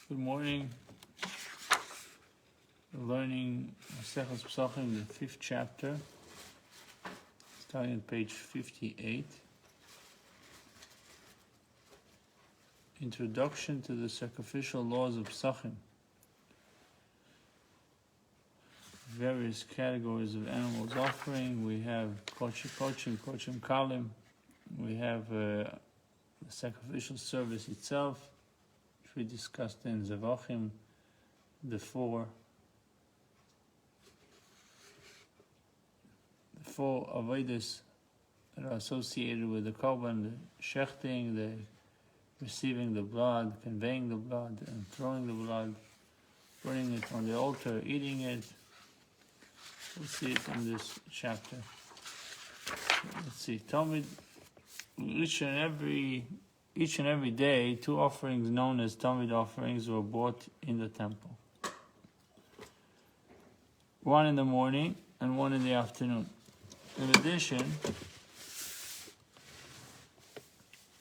Good morning. We're learning Tractate Pesachim, the 5th chapter, starting at page 58. Introduction to the sacrificial laws of Pesachim. Various categories of animals offering. We have kochim kalim. We have the sacrificial service itself, which we discussed in Zavachim, the four avodas that are associated with the korban: the shechting, the receiving the blood, conveying the blood, and throwing the blood, burning it on the altar, eating it. We'll see it in this chapter. Let's see. Talmud, each and every day, two offerings known as Talmud offerings were brought in the temple. One in the morning and one in the afternoon. In addition,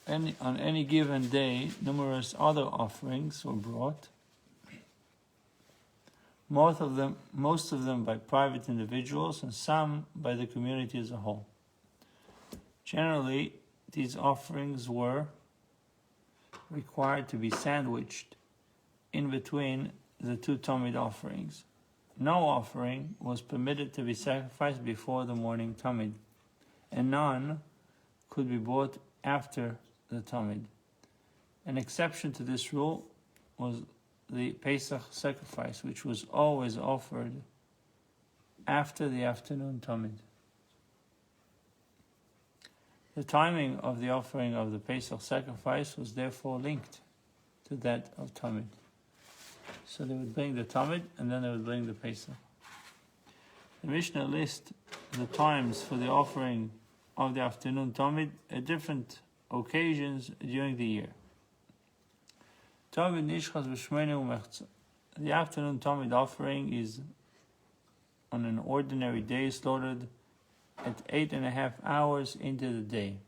on any given day, numerous other offerings were brought. Most of them by private individuals, and some by the community as a whole. Generally, these offerings were required to be sandwiched in between the two Talmud offerings. No offering was permitted to be sacrificed before the morning Talmud, and none could be brought after the Talmud. An exception to this rule was the Pesach sacrifice, which was always offered after the afternoon Talmud. The timing of the offering of the Pesach sacrifice was therefore linked to that of Talmud. So they would bring the Talmud and then they would bring the Pesach. The Mishnah lists the times for the offering of the afternoon Talmud at different occasions during the year. Talmud nishchas b'shmeina u'mechza. The afternoon Talmud offering is on an ordinary day slaughtered at 8.5 hours into the day.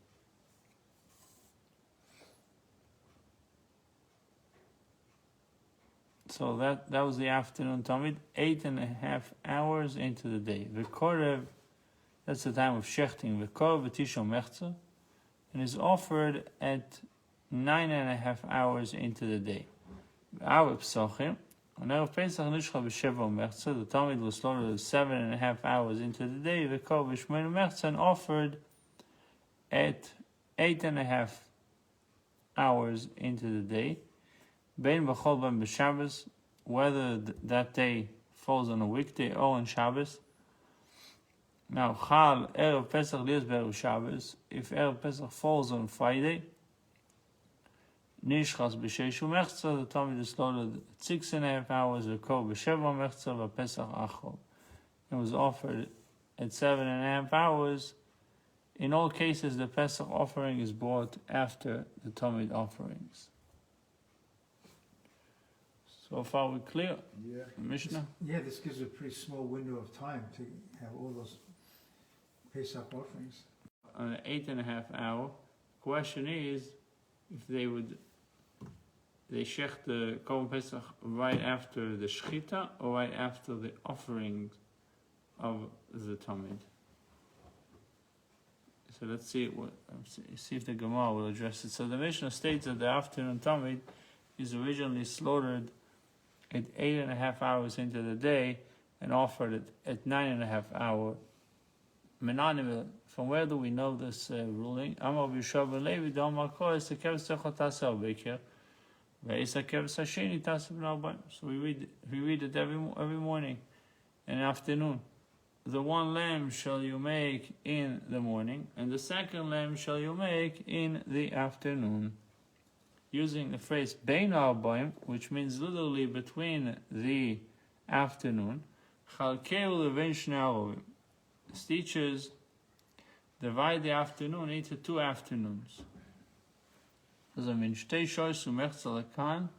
So that was the afternoon Talmud, 8.5 hours into the day. V'korev, that's the time of shechting. V'korev v'tishon mechza, and is offered at 9.5 hours into the day. V'arev Pesachim, on Erev Pesach nishcha b'sheva mechza, the Talmud was slaughtered at 7.5 hours into the day. V'korev v'shmeina mechza, and offered at 8.5 hours into the day. Bein b'chol ben b'Shabbos, whether that day falls on a weekday or on Shabbos. Now, Chal Erev Pesach lies b'Erev Shabbos. If Erev Pesach falls on Friday, Nishchas b'Sheish u'mechza, the Talmud is slaughtered at 6.5 hours. V'kol b'Sheva mechza v'Pesach achol. It was offered at 7.5 hours. In all cases, the Pesach offering is brought after the Talmud offerings. So far we're clear? Yeah. Mishnah? Yeah, this gives a pretty small window of time to have all those Pesach offerings. On an 8.5 hour. Question is, if they shech the Korban Pesach right after the Shechita or right after the offering of the Talmud. So let's see if the Gemara will address it. So the Mishnah states that the afternoon Talmud is originally slaughtered at 8.5 hours into the day and offered it at 9.5 hour. Menanimil, from where do we know this ruling? Amar b'Yishav Levi d'Amar Kohes tekev sechot taseh beker, ve'isa kev sasheni taseh b'narbaim. So we read it every morning and afternoon. The one lamb shall you make in the morning, and the second lamb shall you make in the afternoon. Using the phrase bein arbaim, which means literally between the afternoon. Chalkeu levein shnei arovim. Teachers divide the afternoon into two afternoons. Does it mean shtei shoyos u'mechza lekan,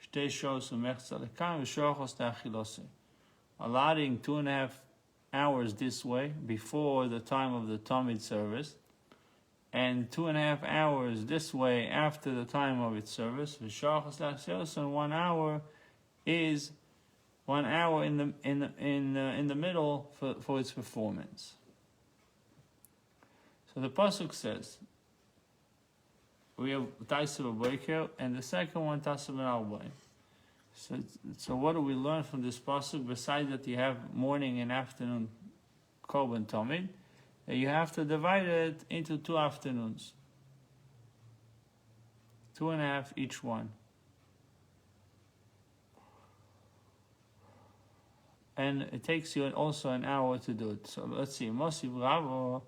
shtei shoyos u'mechza lekan, v'shochos ta'achilose? Allotting 2.5 hours this way before the time of the Talmud service, and 2.5 hours this way after the time of its service. And 1 hour is 1 hour in the middle for its performance. So the pasuk says we have Taisa B'Boker and the second one Taisa B'Arbaim. So what do we learn from this pasuk? Besides that you have morning and afternoon korban tamid, you have to divide it into 2 afternoons, 2.5 each one. And it takes you also an hour to do it. So let's see, Mosif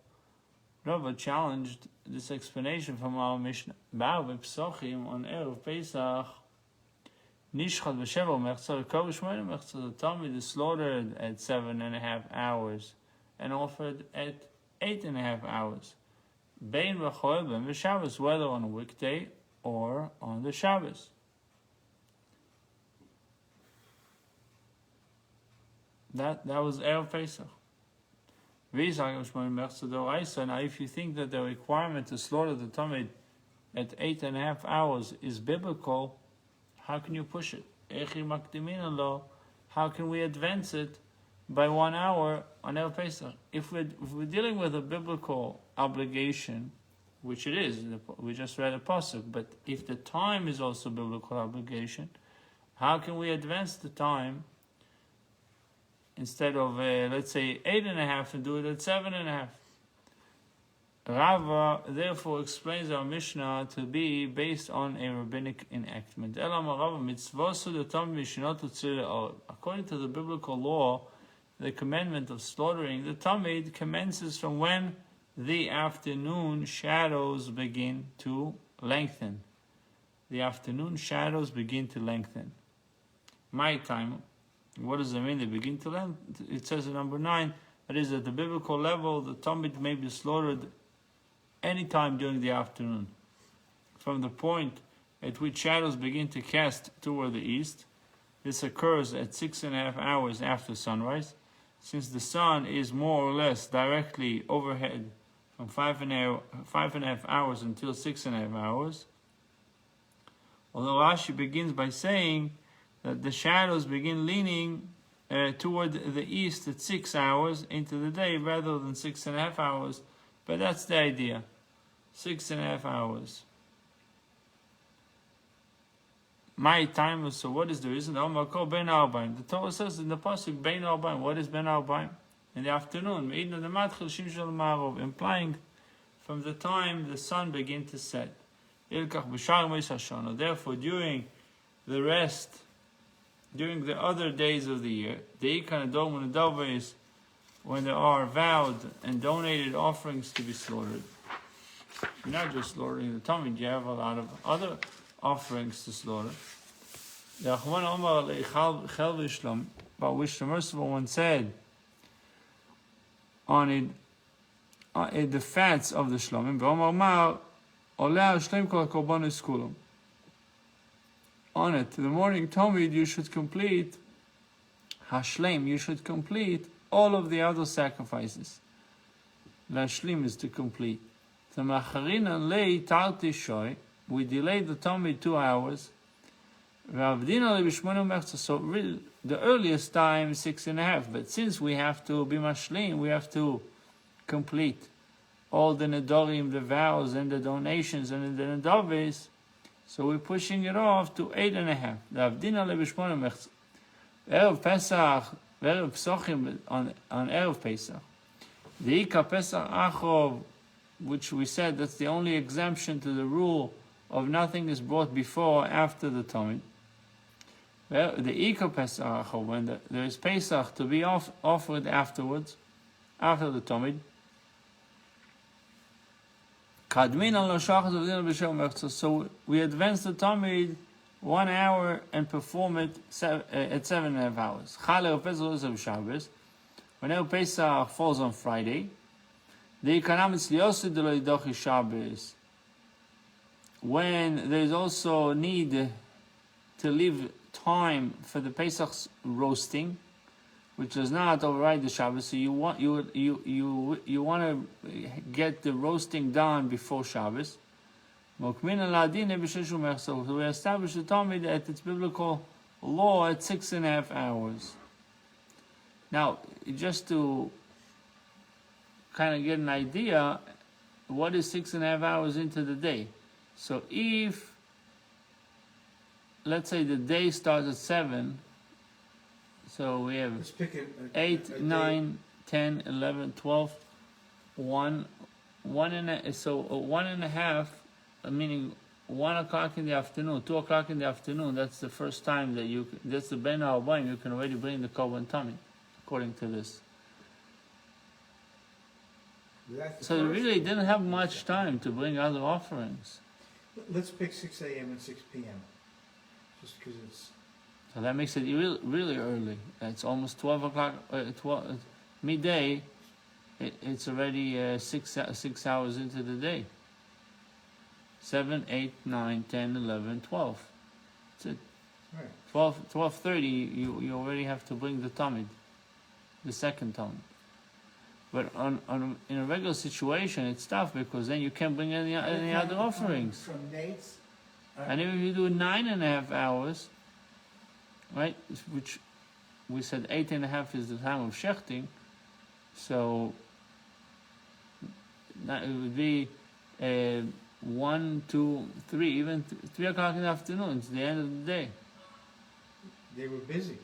Rava challenged this explanation from our Mishnah. Tractate Pesachim on Erev Pesach, Nishchad v'sheva mechza v'kol shmona mechza. The Talmud is slaughtered at 7.5 hours and offered at 8.5 hours. Bein v'chol ben v'Shabbos, whether on a weekday or on the Shabbos. That was Erev Pesach. Now, if you think that the requirement to slaughter the Talmud at 8.5 hours is biblical, how can you push it? How can we advance it by 1 hour on Erev Pesach? If we're dealing with a biblical obligation, which it is, we just read a pasuk, but if the time is also a biblical obligation, how can we advance the time instead of, let's say, 8.5 and do it at 7.5? Rava therefore explains our Mishnah to be based on a rabbinic enactment. According to the biblical law, the commandment of slaughtering the Tamid commences from when the afternoon shadows begin to lengthen. The afternoon shadows begin to lengthen. My time, what does it mean they begin to lengthen? It says in number 9, that is, at the biblical level, the Tamid may be slaughtered any time during the afternoon, from the point at which shadows begin to cast toward the east. This occurs at 6.5 hours after sunrise, since the sun is more or less directly overhead from 5.5 hours until 6.5 hours. Although Rashi begins by saying that the shadows begin leaning toward the east at 6 hours into the day rather than 6.5 hours, but that's the idea. 6.5 hours. My time, so what is the reason? The Torah says in the pasuk, Bein Arbaim. What is Ben Arbaim? In the afternoon, implying from the time the sun begins to set. Therefore, during the rest, during the other days of the year, when there are vowed and donated offerings to be slaughtered, you're not just slaughtering the Talmud, you have a lot of other offerings to slaughter. About which the Merciful One said, on it, the fats of the Shlomim, on it, the morning Talmud, you should complete Hashlem, you should complete all of the other sacrifices. Lashlim is to complete. We delayed the Talmud 2 hours. So really, the earliest time is 6.5. But since we have to be mashlim, we have to complete all the nedarim, the vows, and the donations, and the nedavis. So we're pushing it off to 8.5. Erev Pesach, Erev Pesachim on Erev Pesach. The Ika Pesach Achov, which we said that's the only exemption to the rule of nothing is brought before or after the Talmud. The Ika Pesach Achov, when there is Pesach to be offered afterwards, after the Talmud. So we advance the Talmud 1 hour and perform it at 7.5 hours. Whenever Pesach falls on Friday, when there is also need to leave time for the Pesach's roasting, which does not override the Shabbos. So you want to get the roasting done before Shabbos. So we established the Talmud at its biblical law at 6.5 hours. Now, just to kind of get an idea, what is 6.5 hours into the day? So if, let's say the day starts at 7, so we have Let's pick it. 8, 9, 10, 11, 12, 1 and so 1.5, meaning 1 o'clock in the afternoon, 2 o'clock in the afternoon, that's the first time that that's the Ben Ha'abayim, you can already bring the Korban Tamid, according to this. So you really didn't have much time to bring other offerings. Let's pick 6 a.m. and 6 p.m. Just because it's... So that makes it really early. It's almost 12 o'clock, midday. It's already 6 hours into the day. 7, 8, 9, 10, 11, 12. That's it. Right. 12:30, you already have to bring the Tamid, the second Tamid. But in a regular situation, it's tough because then you can't bring any other offerings. From Nate's... And if you do 9.5 hours, right, which we said 8.5 is the time of shechting, so that it would be 1, 2, 3, even 3 o'clock in the afternoon. It's the end of the day. They were busy.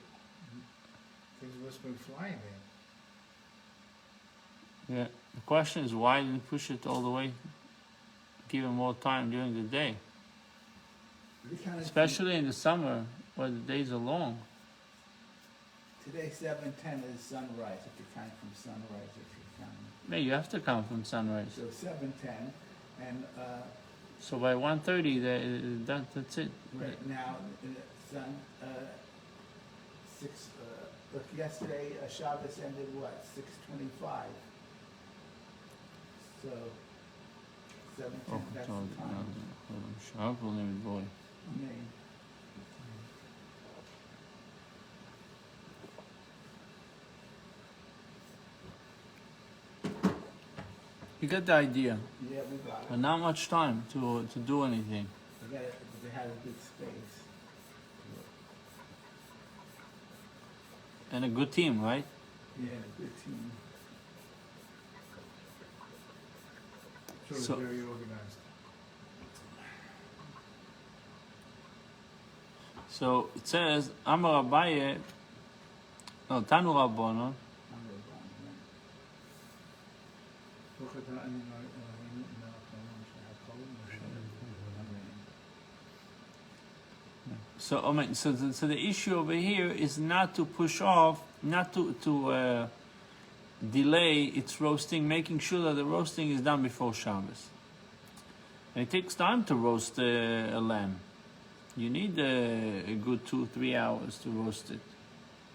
Things must have been flying there. Yeah. The question is, why didn't push it all the way, give them more time during the day? Especially in the summer, where the days are long. Today 7:10 is sunrise, if you count from sunrise, if you count. Yeah, you have to count from sunrise. So 7:10, and So by 1:30, that's it. right now, the sun, 6, look, yesterday, Shabbos ended what, 6:25? So, 7:10, Oh, that's hold the time. on, boy. Me. You get the idea. Yeah, we got it. But not much time to do anything. They had a good space. And a good team, right? Yeah, a good team. So very organized. So it says, Amar Abaye, no, Tanu Rabbanon, so the issue over here is not to push off, not to delay its roasting, making sure that the roasting is done before Shabbos. And it takes time to roast a lamb. You need a good 2-3 hours to roast it,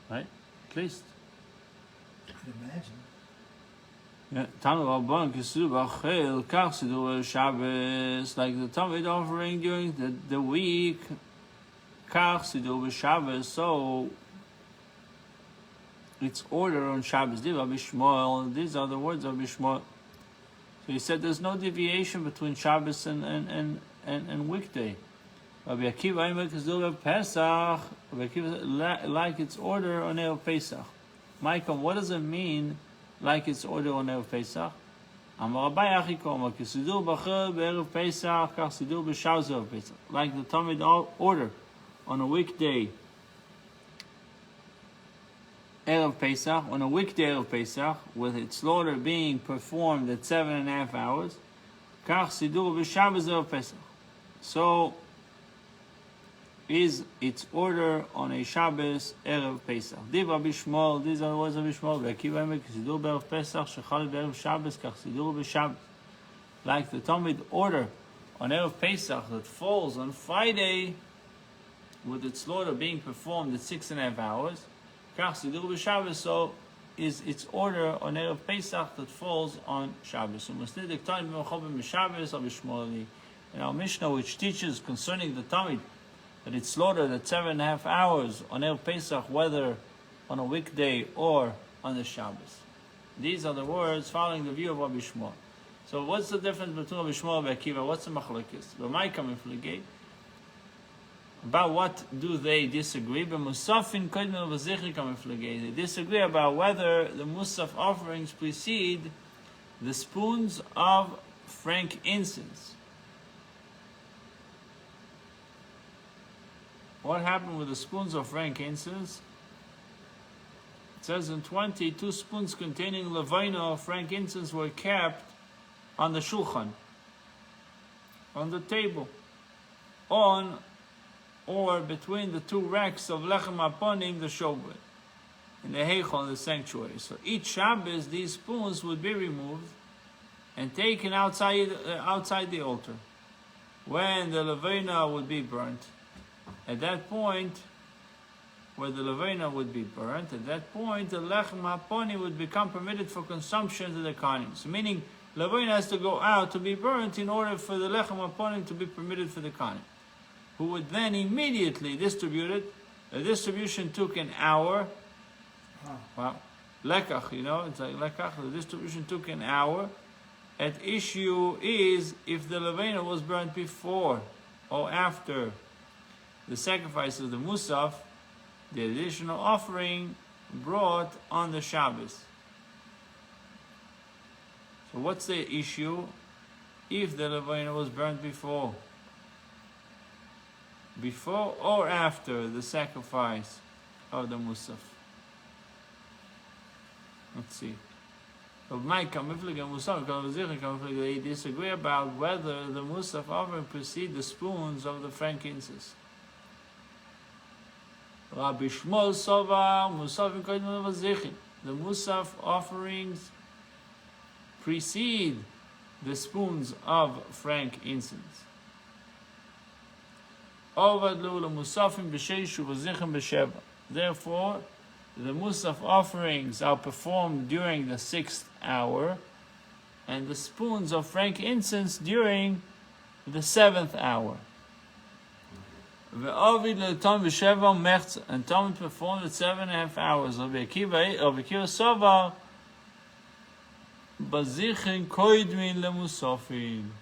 right? At least. I can imagine. Yeah, Tanu Rabban Kisu Bachel Kach Sidur Shabbos, like the Tamid offering during the week. Kach Sidur Shabbos, so its order on Shabbos. Diva Bishmoel. These are the words of Bishmoel. So he said there's no deviation between Shabbos and weekday. Rabbi Akiva Aimer Kisu Pesach. Rabbi Akiva like its order on Erev Pesach. Michael, what does it mean? Like its order on Erev Pesach. Amar Abaye Achiko, Kisidur Bachel be'Erev Pesach, Kach Sidur b'Shabbos Erev Pesach. Like the Talmud order on a weekday Erev Pesach, on a weekday Erev Pesach, with its slaughter being performed at 7.5 hours, Kach Sidur b'Shabbos Erev Pesach. So is its order on a Shabbos Erev Pesach. Diva Bishmol, these are the words of Bishmol. Ve'akiva emek sidur be'erev Pesach shechal be'erev Shabbos kach sidur b'Shabbos. Like the Talmud order on Erev Pesach that falls on Friday, with its slaughter being performed at 6.5 hours, kach sidur b'Shabbos. So is its order on Erev Pesach that falls on Shabbos. So Masnidik Talmud b'Mechobim b'Shabbos or Bishmoli. In our Mishnah, which teaches concerning the Talmud that it's slaughtered at 7.5 hours on Erev Pesach, whether on a weekday or on the Shabbos. These are the words following the view of Rabbi Shmuel. So what's the difference between Rabbi Shmuel and Rabbi Akiva? What's the machlokes? About what do they disagree? They disagree about whether the Musaf offerings precede the spoons of frankincense. What happened with the spoons of frankincense? It says in 20, 2 spoons containing levina of frankincense were kept on the shulchan, on the table, on or between the 2 racks of lechem aponim, the showbread, in the heichal, in the sanctuary. So each Shabbos, these spoons would be removed and taken outside the altar, when the levina would be burnt. At that point, where the levina would be burnt, at that point the lechem haponi would become permitted for consumption to the kohanim. So meaning, levina has to go out to be burnt in order for the lechem haponi to be permitted for the kohanim, who would then immediately distribute it. The distribution took an hour. Well, lekach, it's like lekach. The distribution took an hour. At issue is if the levina was burnt before or after the sacrifice of the musaf, the additional offering brought on the Shabbos. So what's the issue? If the levina was burnt before or after the sacrifice of the musaf. Let's see. They disagree about whether the musaf offering precede the spoons of the frankincense. Rabbi Shmuel Sova Musafim Kodim Vazichin. The musaf offerings precede the spoons of frankincense. Therefore, the musaf offerings are performed during the 6th hour, and the spoons of frankincense during the 7th hour. And Talmud performed at 7.5 hours. Rabbi Akiva Sova Bazichin Koidmin Lemusafin.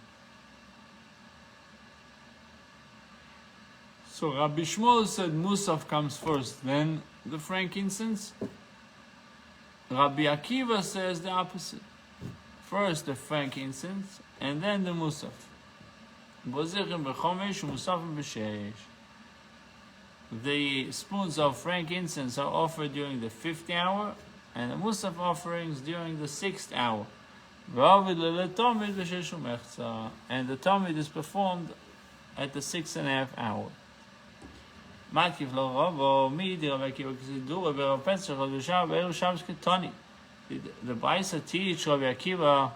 So Rabbi Shmuel said musaf comes first, then the frankincense. Rabbi Akiva says the opposite. First the frankincense, and then the musaf. Bazichin b'chomesh u'musafim b'sheish. The spoons of frankincense are offered during the 5th hour, and the musaf offerings during the 6th hour. And the tamid is performed at the 6.5 hour. The Baisa teach Rabbi Akiva.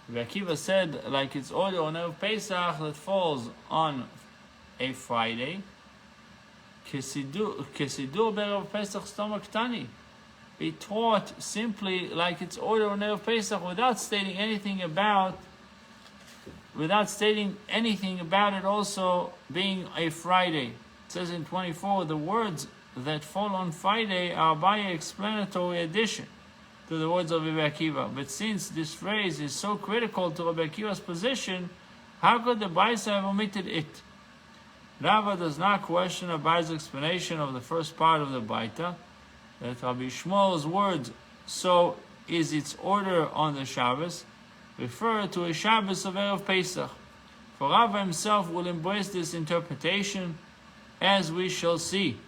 Rabbi Akiva said, like it's order on Erev Pesach that falls on a Friday. He taught simply like it's order on Erev Pesach without stating anything about it also being a Friday. It says in 24, the words that fall on Friday are by an explanatory addition to the words of Rabbi Akiva. But since this phrase is so critical to Rabbi Akiva's position, how could the Baisa have omitted it? Rava does not question Abai's explanation of the first part of the Baita, that Rabbi Shmuel's words, so is its order on the Shabbos, refer to a Shabbos of Erev Pesach. For Rava himself will embrace this interpretation, as we shall see.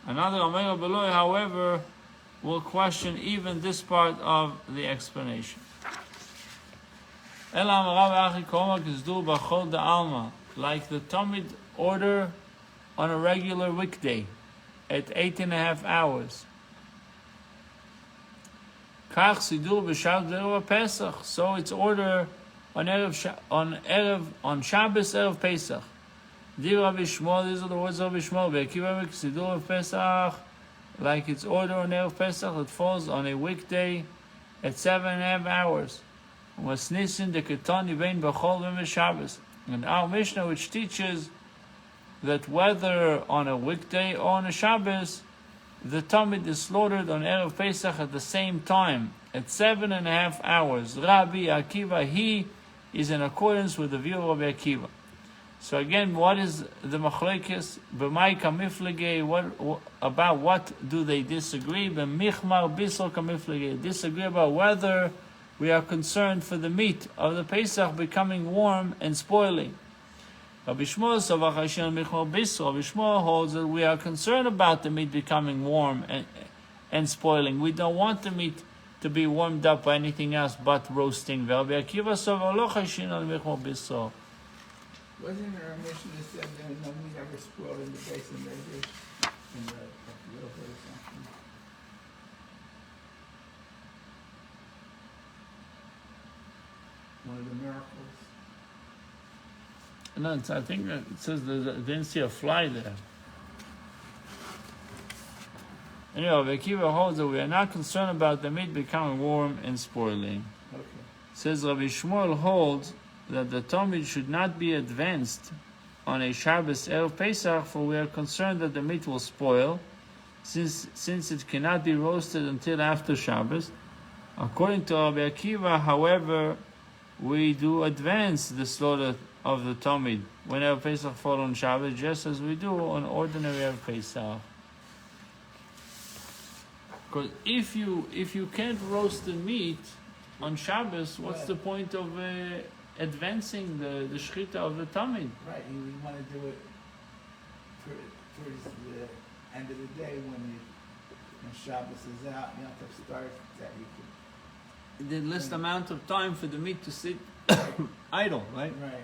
Another Omer Beloi, however, will question even this part of the explanation. Like the Talmud order on a regular weekday at 8.5 hours. So it's order on Shabbos Erev Pesach. These are the words of Rabbi Shmuel. Like its order on Erev Pesach, it falls on a weekday at 7.5 hours. And our Mishnah, which teaches that whether on a weekday or on a Shabbos, the Talmud is slaughtered on Erev Pesach at the same time, at 7.5 hours. Rabbi Akiva, he is in accordance with the view of Rabbi Akiva. So again, what is the machlekes? B'mai kamiflege, about what do they disagree? B'michmar bisol kamiflege, disagree about whether we are concerned for the meat of the Pesach becoming warm and spoiling. Rabbi Shmuel holds that we are concerned about the meat becoming warm and spoiling. We don't want the meat to be warmed up by anything else but roasting. Rabbi Akiva Wasn't there a mission that said there was no meat ever spoiled in the base of their dish? In the little bit or something? One of the miracles. No, I think it says I didn't see a fly there. Anyway, Rabbi Akiva holds that we are not concerned about the meat becoming warm and spoiling. Okay. Says Rabbi Shmuel holds that the Talmud should not be advanced on a Shabbos Erev Pesach, for we are concerned that the meat will spoil, since it cannot be roasted until after Shabbos. According to Rabbi Akiva, however, we do advance the slaughter of the Talmud when Erev Pesach falls on Shabbos, just as we do on ordinary Erev Pesach. Because if you can't roast the meat on Shabbos, what's the point of advancing the shechita of the Talmud? Right, you want to do it towards the end of the day when Shabbos is out, you have to start that you can. The least amount of time for the meat to sit idle, right? Right.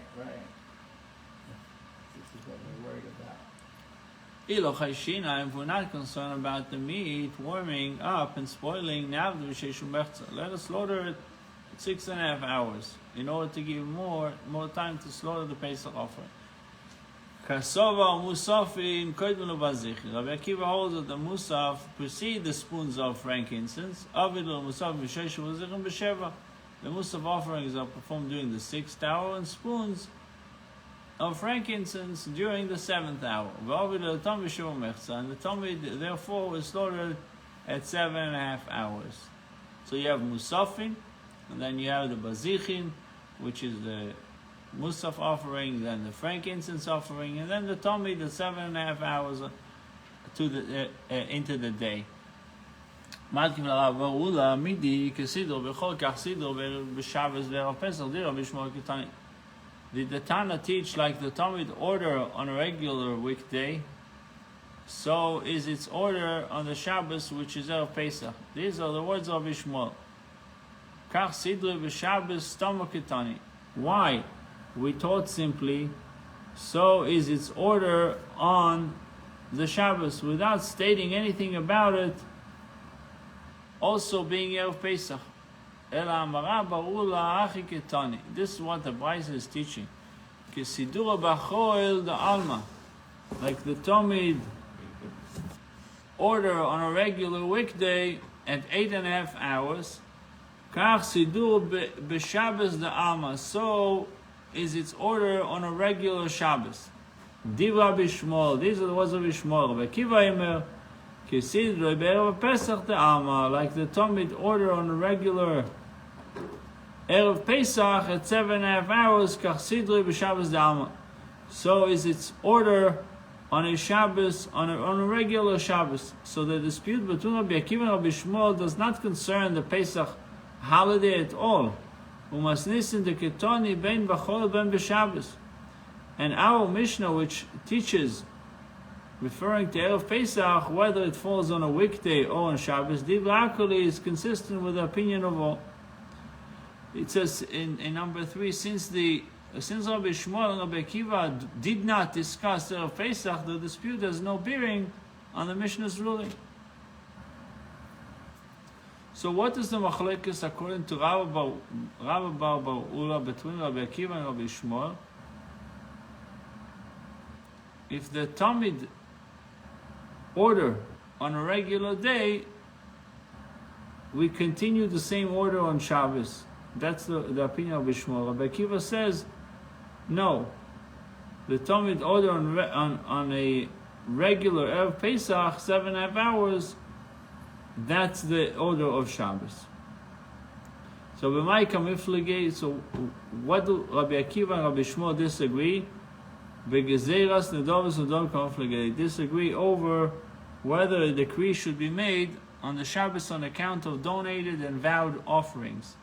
This is what we're worried about. If we're not concerned about the meat warming up and spoiling, let us slaughter it 6.5 hours in order to give more time to slaughter the Pesach offering. Kasova Musafin Koidmenu Bazich. Rabbi Akiva holds that the Musaf precede the spoons of frankincense. Avid Musaf Misheshu Vazichem B'Sheva. The Musaf offerings are performed during the 6th hour, and spoons of frankincense during the 7th hour. And the Talmud therefore was slaughtered at 7.5 hours. So you have Musafin, and then you have the Bazichin, which is the Musaf offering, then the frankincense offering, and then the Talmud, the 7.5 hours to the into the day. Did the Tana teach like the Talmud order on a regular weekday? So is its order on the Shabbos, which is Erev Pesach. These are the words of Ishmael. Kach sidre v'Shabbos stomach. Why? We taught simply, so is its order on the Shabbos, without stating anything about it, also being Erev Pesach. This is what the Brisa is teaching. Like the Talmud order on a regular weekday at 8.5 hours, so is its order on a regular Shabbos. Divra Bishmol, these are the words of Bishmol. Like the Talmud order on a regular Erev Pesach at 7.5 hours, so is its order on a Shabbos, on a regular Shabbos. So the dispute between Rabbi Akiva and Rabbi Shmuel does not concern the Pesach holiday at all. And our Mishnah, which teaches, referring to Erev Pesach, whether it falls on a weekday or on Shabbos, is consistent with the opinion of all. It says in number 3, since Rabbi Shmuel and Rabbi Akiva did not discuss Erev Pesach, the dispute has no bearing on the Mishnah's ruling. So what is the machlekes according to Rabbi Bar Ula between Rabbi Akiva and Rabbi Shmuel? If the Talmud order on a regular day, we continue the same order on Shabbos. That's the opinion of Bishmol. Rabbi Akiva says, no. The Talmud order on a regular Erev Pesach, 7.5 hours, that's the order of Shabbos. So so what do Rabbi Akiva and Rabbi Shmuel disagree? They disagree over whether a decree should be made on the Shabbos on account of donated and vowed offerings.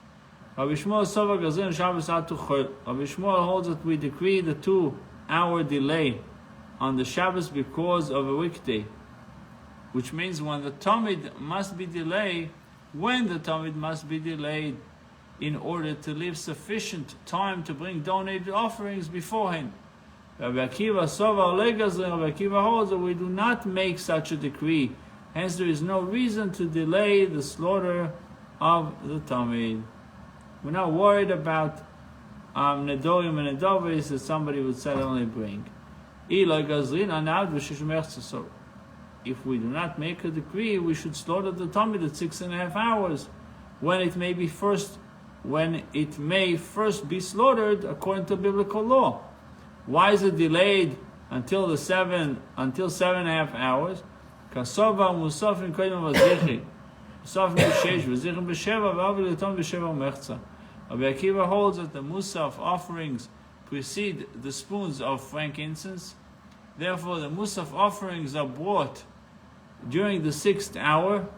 Rabbi Shmuel holds that we decree the 2-hour delay on the Shabbos because of a weekday, which means when the Talmud must be delayed in order to leave sufficient time to bring donated offerings beforehand. Rabbi Akiva holds that we do not make such a decree, hence there is no reason to delay the slaughter of the Talmud. We're not worried about Nedorim and Nedovis that somebody would suddenly bring. So if we do not make a decree, we should slaughter the Talmud at 6.5 hours, when it may first be slaughtered according to biblical law. Why is it delayed until 7.5 hours? Kasova musafin kodim v'zichri, musafin b'sheish v'zichri b'sheva v'avil l'tom b'sheva u'mechza. Rabbi Akiva holds that the musaf offerings precede the spoons of frankincense. Therefore, the musaf offerings are brought during the 6th hour,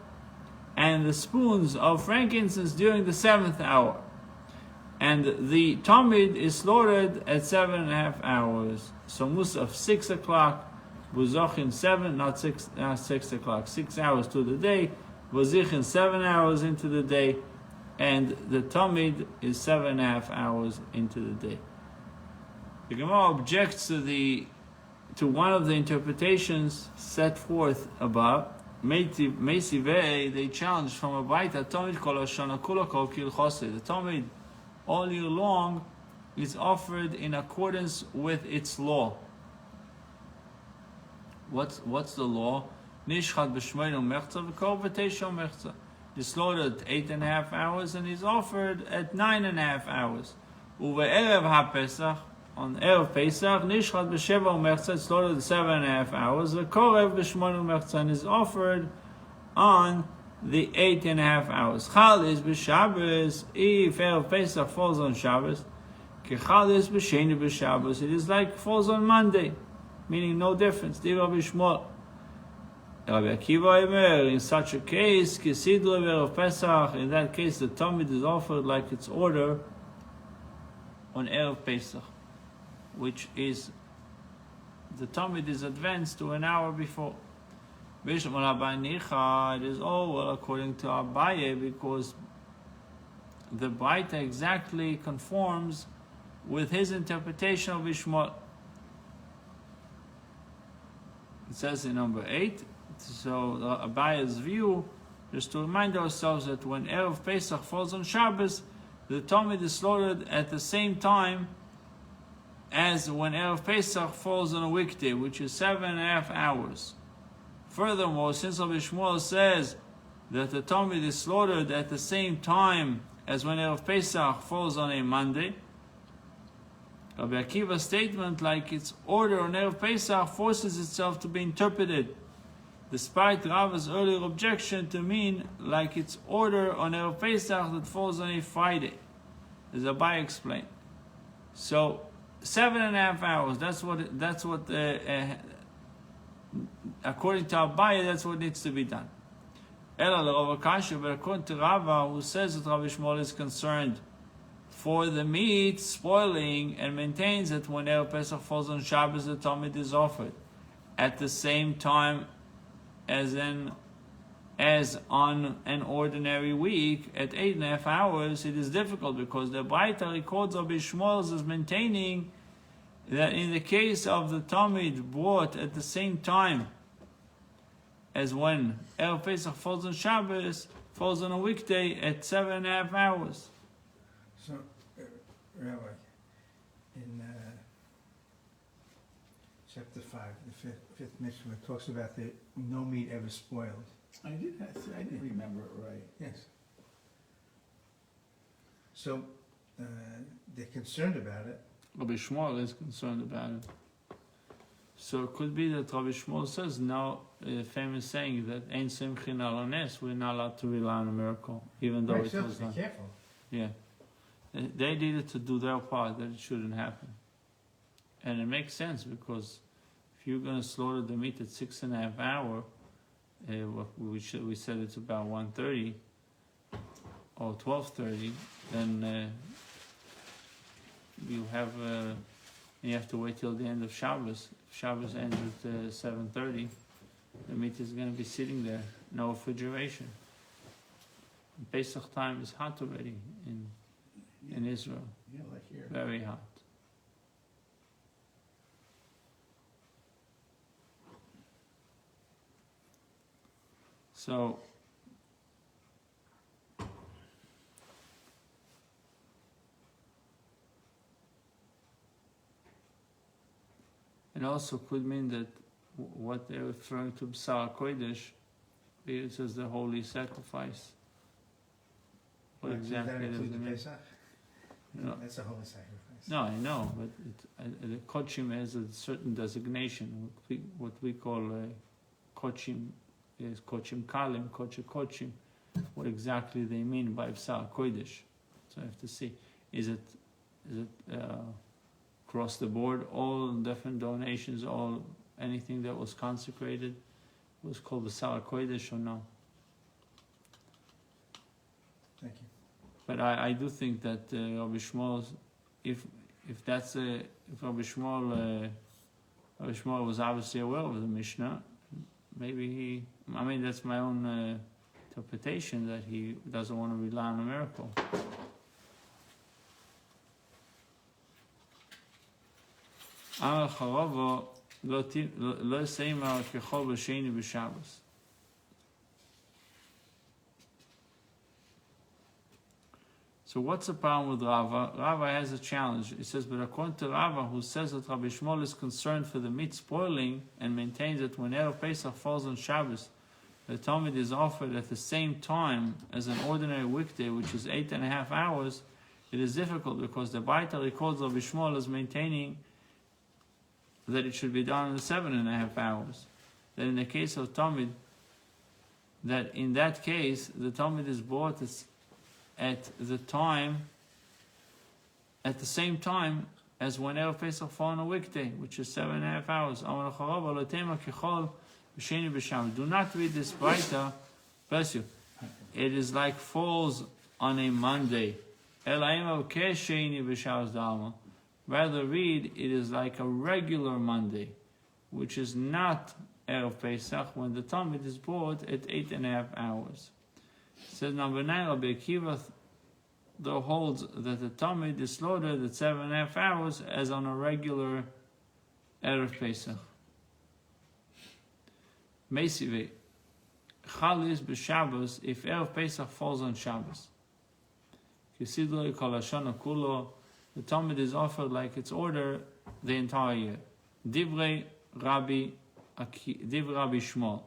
and the spoons of frankincense during the 7th hour. And the Talmud is slaughtered at 7.5 hours. So musaf 6 o'clock, buzochin 7, not 6 o'clock, 6 hours to the day, buzichin 7 hours into the day, and the Talmud is 7.5 hours into the day. The Gemara objects to one of the interpretations set forth above. They challenge from a baita Talmud kol hashana kula kol kilchosei. The Talmud all year long is offered in accordance with its law. What's the law? Nishchat b'shmeinu mechza v'kol v'teisho mechza. He's slaughtered 8.5 hours and he's offered at 9.5 hours. Uve'erev ha-Pesach, on Erev Pesach, Nishchat b'sheva u'mechza, it's slaughtered 7.5 hours. V'korev b'shmeinu mechza, and is offered on the 8.5 hours. Chal is b'Shabbos, if Erev Pesach falls on Shabbos, Kechal is b'Sheni b'Shabbos, it is like falls on Monday, meaning no difference. Di Rabbi Shmuel. Rabbi Akiva Omer, in such a case, Kisidro Erev Pesach, in that case the Talmud is offered like its order on Erev Pesach, which is, the Talmud is advanced to an hour before. It is all well according to Abaye, because the Baita exactly conforms with his interpretation of Ishmael. It says in number 8, so Abaye's view, just to remind ourselves that when Erev Pesach falls on Shabbos, the Talmud is slaughtered at the same time as when Erev Pesach falls on a weekday, which is 7.5 hours. Furthermore, since Rabbi Shmuel says that the Talmud is slaughtered at the same time as when Erev Pesach falls on a Monday, Rabbi Akiva's statement, like its order on Erev Pesach, forces itself to be interpreted, despite Rava's earlier objection to mean like its order on Erev Pesach that falls on a Friday, as Abai explained. So 7.5 hours. That's what. According to Abai, that's what needs to be done. But according to Rava, who says that Rabbi Shmuel is concerned for the meat spoiling, and maintains that when Erev Pesach falls on Shabbos, the Talmud is offered at the same time as on an ordinary week at 8.5 hours, it is difficult, because the Baita records Rabbi Shmuel as maintaining that in the case of the Talmud brought at the same time as when Erev Pesach falls on Shabbos, falls on a weekday at 7.5 hours. So, Rabbi, in chapter 5, the fifth Mishnah, it talks about the no meat ever spoiled. I didn't remember it right. Yes. So, they're concerned about it. Rabbi Shmuel is concerned about it. So it could be that Rabbi Shmuel says now, famous saying that Ein Simchin Al Nes, we're not allowed to rely on a miracle, even though Right, it so was be not. careful. Yeah, they needed to do their part that it shouldn't happen, and it makes sense because if you're going to slaughter the meat at 6.5 hours, we said it's about 1:30 or 12:30, then you have to wait till the end of Shabbos. If Shabbos ends at 7:30, the meat is going to be sitting there, no refrigeration. Pesach time is hot already in Israel, Yeah, like here. very hot. So it also could mean that what they're referring to B'sar Kodesh, it says the holy sacrifice. What Right, so exactly that does it includes the mean? Pesach? No, That's a holy sacrifice. no, I know, but the Kochim has a certain designation. What we call Kochim is Kochim Kalim, Kochim. What exactly they mean by B'sar Kodesh? So I have to see. Is it across the board, all different donations, all anything that was consecrated was called B'sar Kodesh or no? Thank you. But I do think that Rabbi Shmuel, if Rabbi Shmuel was obviously aware of the Mishnah, maybe that's my own interpretation, that he doesn't want to rely on a miracle. Amar Charavo lo seimar kechol b'sheni b'Shabbos. So what's the problem with Rava? Rava has a challenge. He says, but according to Rava, who says that Rabbi Shmuel is concerned for the meat spoiling and maintains that when Erev Pesach falls on Shabbos, the Talmud is offered at the same time as an ordinary weekday, which is 8.5 hours, it is difficult because the Baita records Rabbi Shmuel as maintaining that it should be done in 7.5 hours. That in the case of Talmud, that in that case, the Talmud is bought at the same time as when Erev Pesach fall on a weekday, which is 7.5 hours. Do not read this Baita, bless you. It is like falls on a Monday. Rather read, it is like a regular Monday, which is not Erev Pesach, when the Talmud is bought at 8.5 hours. It says number 9, Rabbi Akiva though holds that the Talmud is slaughtered at 7.5 hours as on a regular Erev Pesach. Meisive, Chalis b'Shabbos, if Erev Pesach falls on Shabbos. Kisidlo kol hashana kulo, the Talmud is offered like its order the entire year. Divrei Rabbi Shmuel.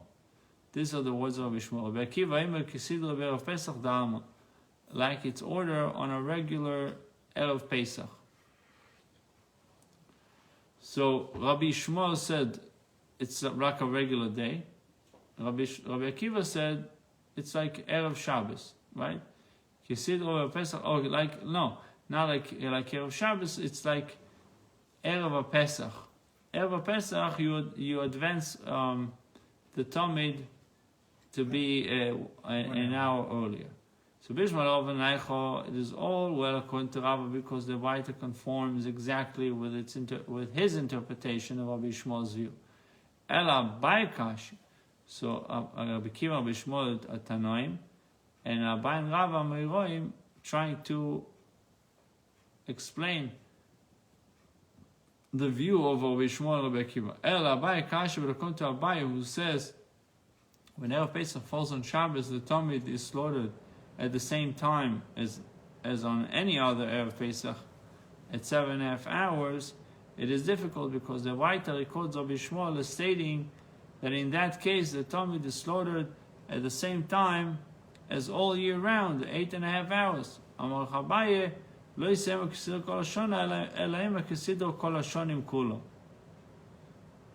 These are the words of Rabbi Shmuel. Rabbi Akiva Imer Kisidlo b'Erev Pesach da'alma, like its order on a regular Erev Pesach. So Rabbi Shmuel said it's like a regular day. Rabbi Akiva said it's like Erev Shabbos, right? Kisidro Pesach. Oh, like no, not like Erev Shabbos. It's like Erev Pesach. Erev Pesach, you advance the Talmud to be an hour earlier. So Bishmal Naicho, it is all well according to Rava because the writer conforms exactly with his interpretation of Rabbi Shmuel's view. Ela Baikash, so Rabbi Akiva, Rabbi Shmuel Tanoim, and Rabbi and Rava Meiroim trying to explain the view of Rabbi Shmuel and Rabbi Akiva. Ela Baikash, but according to Abai, who says when Erev Pesach falls on Shabbos, the Talmud is slaughtered at the same time as on any other Erev Pesach at 7.5 hours, it is difficult because the writer records Rabbi Shmuel as stating that in that case the Talmud is slaughtered at the same time as all year round, 8.5 hours. Amar Chabaye, lo yisema kisidro kol hashona, ela ema kisidro kol hashonim kulo.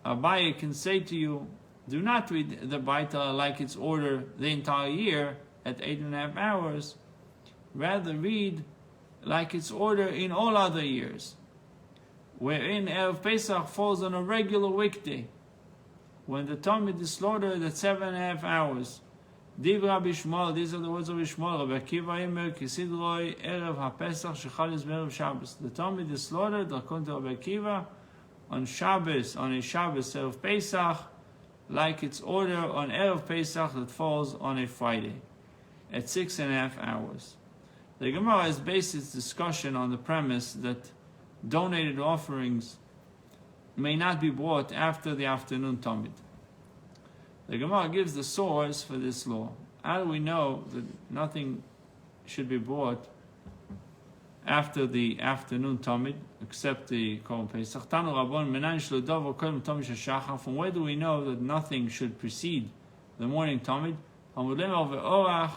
Abaye can say to you, do not read the Baita like its order the entire year at 8.5 hours. Rather read like its order in all other years, wherein Erev Pesach falls on a regular weekday, when the Talmud is slaughtered at 7.5 hours. Div Rabbi Shmuel, these are the words of Rabbi Shmuel. Rabbi Akiva Imer Kisidroi Erev HaPesach Shechal is Erev Shabbos. The Talmud is slaughtered according to Rabbi Akiva on Shabbos, on a Shabbos Erev Pesach, like its order on Erev Pesach that falls on a Friday at 6.5 hours. The Gemara has based its discussion on the premise that donated offerings may not be brought after the afternoon Talmud. The Gemara gives the source for this law. How do we know that nothing should be brought after the afternoon Talmud except the Korban Pesach? Tanu Rabban Menashe Amitay. From where do we know that nothing should precede the morning Talmud? The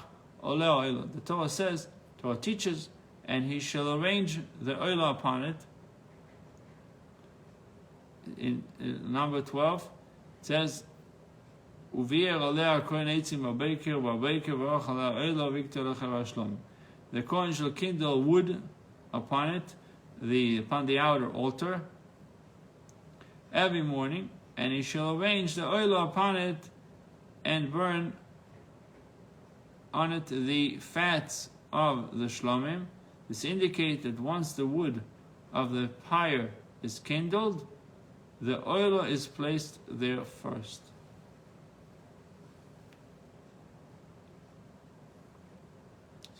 Torah says, Torah teaches, and he shall arrange the oila upon it. In number 12, it says, the Kohen shall kindle wood upon it, upon the outer altar, every morning, and he shall arrange the oil upon it and burn on it the fats of the shlomim. This indicates that once the wood of the pyre is kindled, the oil is placed there first.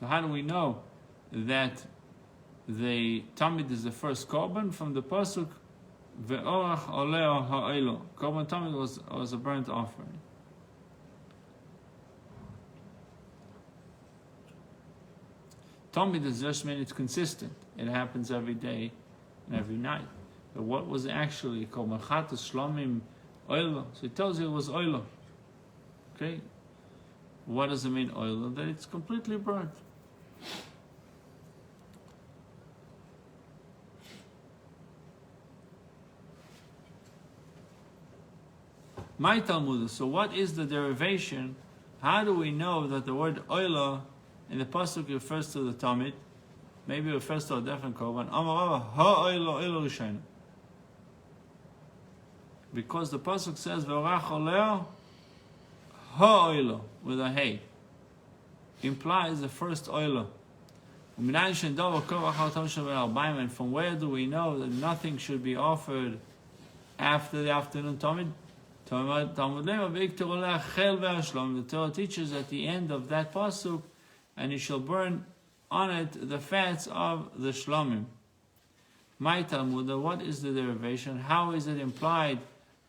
So how do we know that the Talmud is the first korban? From the pasuk, Ve'orach oleh ha'oilo. Korban Talmud was a burnt offering. Talmud does just mean it's consistent. It happens every day and every night. But what was actually korban chatas shlomim oilo? So it tells you it was oilo. Okay? What does it mean oilo? That it's completely burnt. My Talmud. So what is the derivation? How do we know that the word oila in the pasuk refers to the Talmud? Maybe it refers to a different korban. Because the pasuk says ve'orach oleh ha'oilo with a hey, implies the first oila. And from where do we know that nothing should be offered after the afternoon Talmud? The Torah teaches at the end of that pasuk, and you shall burn on it the fats of the shlomim. My Talmud, what is the derivation? How is it implied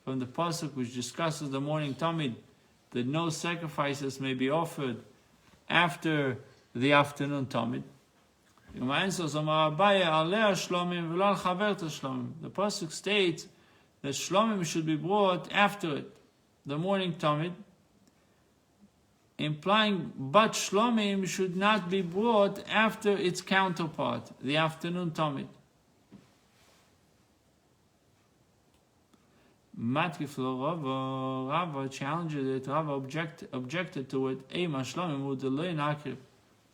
from the pasuk which discusses the morning Talmud that no sacrifices may be offered after the afternoon Talmud? The pasuk states that shlomim should be brought after it, the morning Talmud, implying but shlomim should not be brought after its counterpart, the afternoon Talmud. Matkif lo Rava challenged it. Rava objected to it.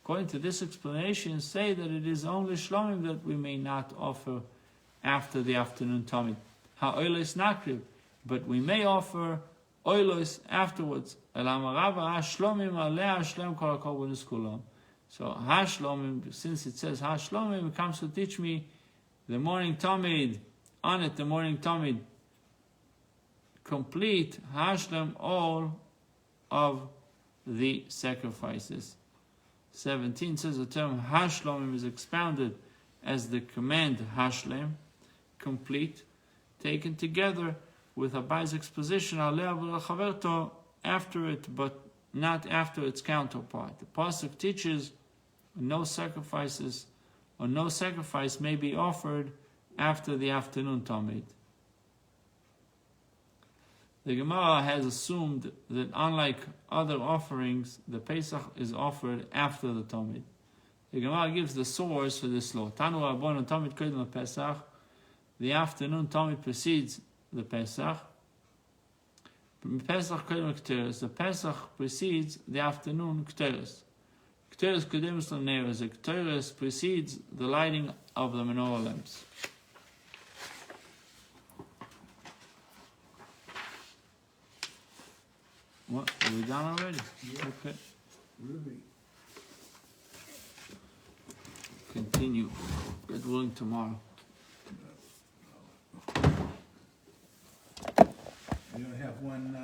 According to this explanation, say that it is only shlomim that we may not offer after the afternoon Talmud. Ha'olos nakrib, but we may offer oilos afterwards. So hashlomim, since it says hashlomim, it comes to teach me the morning Talmud, on it the morning Talmud, complete hashlem all of the sacrifices. 17 says the term hashlomim is expounded as the command hashlem, complete, taken together with Abay's exposition after it, but not after its counterpart. The pasuk teaches no sacrifices, or no sacrifice may be offered after the afternoon Talmud. The Gemara has assumed that unlike other offerings, the Pesach is offered after the Talmud. The Gemara gives the source for this law. Tanu Rabban Talmud Kodem Pesach. The afternoon Talmud precedes the Pesach. Pesach Kedem Kteres. The Pesach precedes the afternoon Kteres. Kteres Kedemus L'Neres. The Kteres precedes the lighting of the menorah lamps. What? Are we done already? Yeah. Okay. Ruby. Continue. God willing, tomorrow. You don't have one,